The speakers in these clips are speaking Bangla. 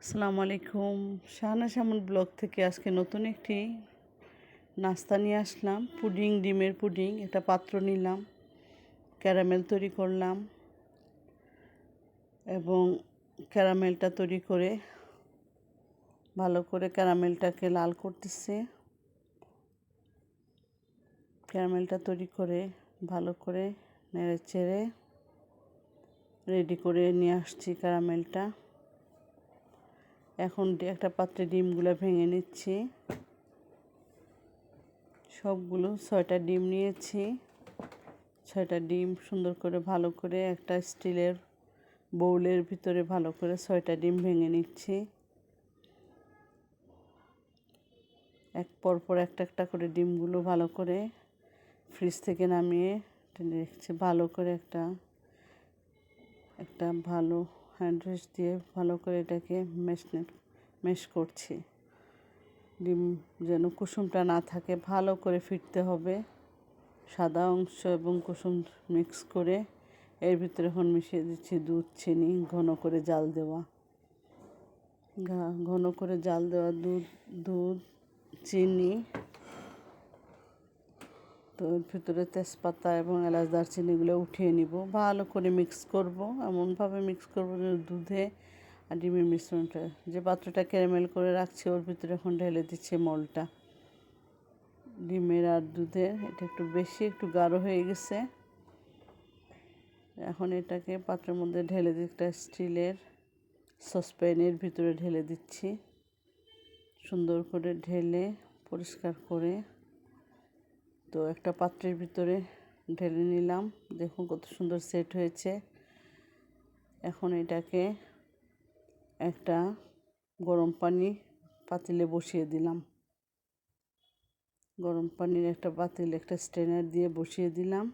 আসসালামু আলাইকুম। শাহানা শামুন ব্লগ থেকে আজকে নতুন একটি নাস্তা নিয়ে আসলাম। ডিমের পুডিং। একটা পাত্র নিলাম, ক্যারামেল তৈরি করলাম এবং ক্যারামেলটা তৈরি করে ভালো করে ক্যারামেলটাকে লাল করতেছি। ক্যারামেলটা তৈরি করে ভালো করে নেড়ে চেড়ে রেডি করে নিয়ে আসছি ক্যারামেলটা। এখন একটা পাত্রে ডিমগুলো ভেঙে নিচ্ছি। সবগুলো 6টা ডিম নিয়েছি। 6টা ডিম সুন্দর করে ভালো করে একটা স্টিলের বাউলের ভিতরে ভালো করে 6টা ডিম ভেঙে নিচ্ছি। এক পরপর একটা একটা করে ডিমগুলো ভালো করে ফ্রিজ থেকে নামিয়ে রেখেছি। ভালো করে একটা ভালো হ্যান্ড ওয়াশ দিয়ে ভালো করে এটাকে মেশ করছি। ডিম যেন কুসুমটা না থাকে, ভালো করে ফিরতে হবে। সাদা অংশ এবং কুসুম মিক্স করে এর ভিতরে এখন মিশিয়ে দিচ্ছি দুধ, চিনি, ঘন করে জাল দেওয়া দুধ, চিনি। তো এর ভিতরে তেজপাতা এবং এলাচ, দারচিনিগুলো উঠিয়ে নিব। ভালো করে মিক্স করব, এমনভাবে মিক্স করব যেন দুধে আর ডিমের মিশ্রণটা, যে পাত্রটা ক্যারামেল করে রাখছি ওর ভিতরে এখন ঢেলে দিচ্ছি মলটা ডিমের আর দুধের। এটা একটু গাঢ় হয়ে গেছে। এখন এটাকে পাত্রের মধ্যে ঢেলে দিয়ে একটা স্টিলের সসপ্যানের ভিতরে ঢেলে দিচ্ছি। সুন্দর করে ঢেলে পরিষ্কার করে তো একটা পাত্রের ভিতরে ঢেলে নিলাম। দেখুন কত সুন্দর সেট হয়েছে। এখন এটাকে একটা গরম পানি পাতিলে বসিয়ে দিলাম। গরম পানির একটা পাতিল একটা স্ট্রেনার দিয়ে বসিয়ে দিলাম,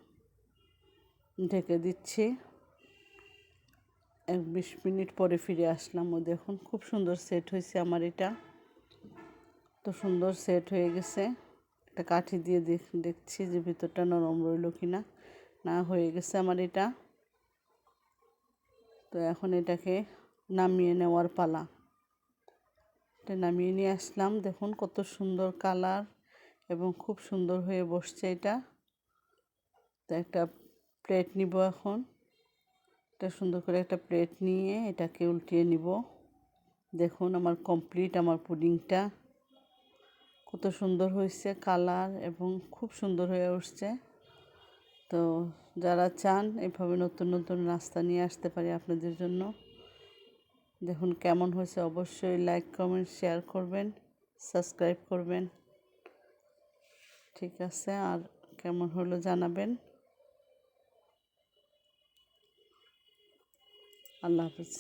ঢেকে দিচ্ছি। 20 মিনিট পরে ফিরে আসলাম। ও দেখুন খুব সুন্দর সেট হয়েছে আমার এটা। তো সুন্দর সেট হয়ে গেছে। একটা কাঠি দিয়ে দেখছি যে ভিতরটা নরম রইল কিনা। না, হয়ে গেছে আমার এটা। তো এখন এটাকে নামিয়ে নেওয়ার পালা। এটা নামিয়ে নিয়ে আসলাম। দেখুন কত সুন্দর কালার এবং খুব সুন্দর হয়ে বসছে এটা। তো একটা প্লেট নিব এখন। এটা সুন্দর করে একটা প্লেট নিয়ে এটাকে উল্টিয়ে নিব। দেখুন আমার কমপ্লিট আমার পুডিংটা কত সুন্দর হয়েছে কালার এবং খুব সুন্দর হয়ে উঠছে। তো যারা চান এভাবে নতুন নতুন নাস্তা নিয়ে আসতে পারি আপনাদের জন্য। দেখুন কেমন হয়েছে, অবশ্যই লাইক, কমেন্ট, শেয়ার করবেন, সাবস্ক্রাইব করবেন। ঠিক আছে, আর কেমন হলো জানাবেন। আল্লাহ হাফিজ।